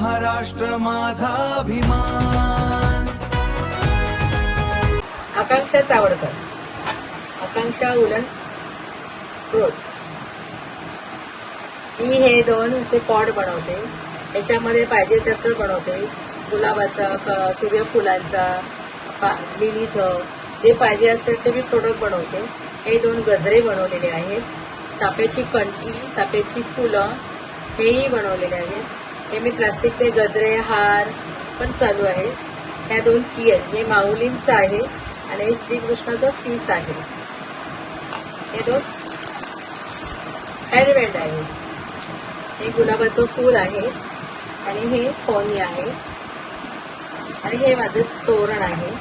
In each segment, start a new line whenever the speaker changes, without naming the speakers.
महाराष्ट्र माझा अभिमान।
आकांक्षा चावडकर, आकांक्षा उलन रोज। मी हे दोन असे पॉट बनवते, याच्यामध्ये पाहिजे तसं बनवते, गुलाबाचा, सूर्यफुलांचा, लिलीचं, जे पाहिजे असेल ते मी प्रोडक्ट बनवते। हे दोन गजरे बनवलेले आहेत, चाफ्याची कंठी, चाफ्याची फुलं हेही बनवलेले आहेत। हे मी प्लास्टिकचे गजरे, हार पण चालू आहे। ह्या दोन की आहेत, हे माऊलींचं आहे आणि श्रीकृष्णाचं पीस आहे। हे दोन हेअरबँड आहे, हे गुलाबाचं फूल आहे आणि हे पोनी आहे आणि हे माझं तोरण आहे,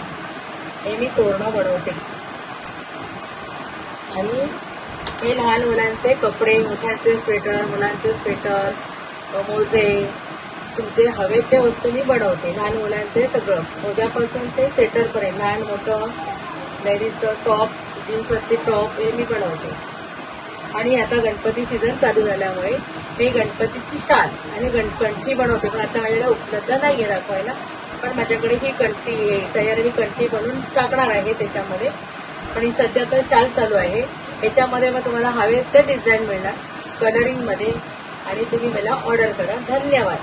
हे मी तोरणं बनवते। आणि हे लहान मुलांचे कपडे, मोठ्यांचे स्वेटर, मुलांचे स्वेटर, मोजे, तुमचे हवे ते वस्तू मी बनवते। लहान मुलांचे सगळं, मोज्यापासून ते स्वेटरपर्यंत, लहान मोठं लेडीजचं टॉप, जीन्सवरती टॉप हे मी बनवते। आणि आता गणपती सीझन चालू झाल्यामुळे मी गणपतीची शाल आणि कंठी बनवते, पण आता माझ्याकडे उपलब्ध नाही आहे दाखवायला, पण माझ्याकडे ही कंठी तयार मी कंठी बनवून टाकणार आहे त्याच्यामध्ये। पण ही सध्या तर शाल चालू आहे, याच्यामध्ये मग तुम्हाला हवे ते डिझाईन मिळणार कलरिंगमध्ये आणि तुम्ही मला ऑर्डर करा। धन्यवाद।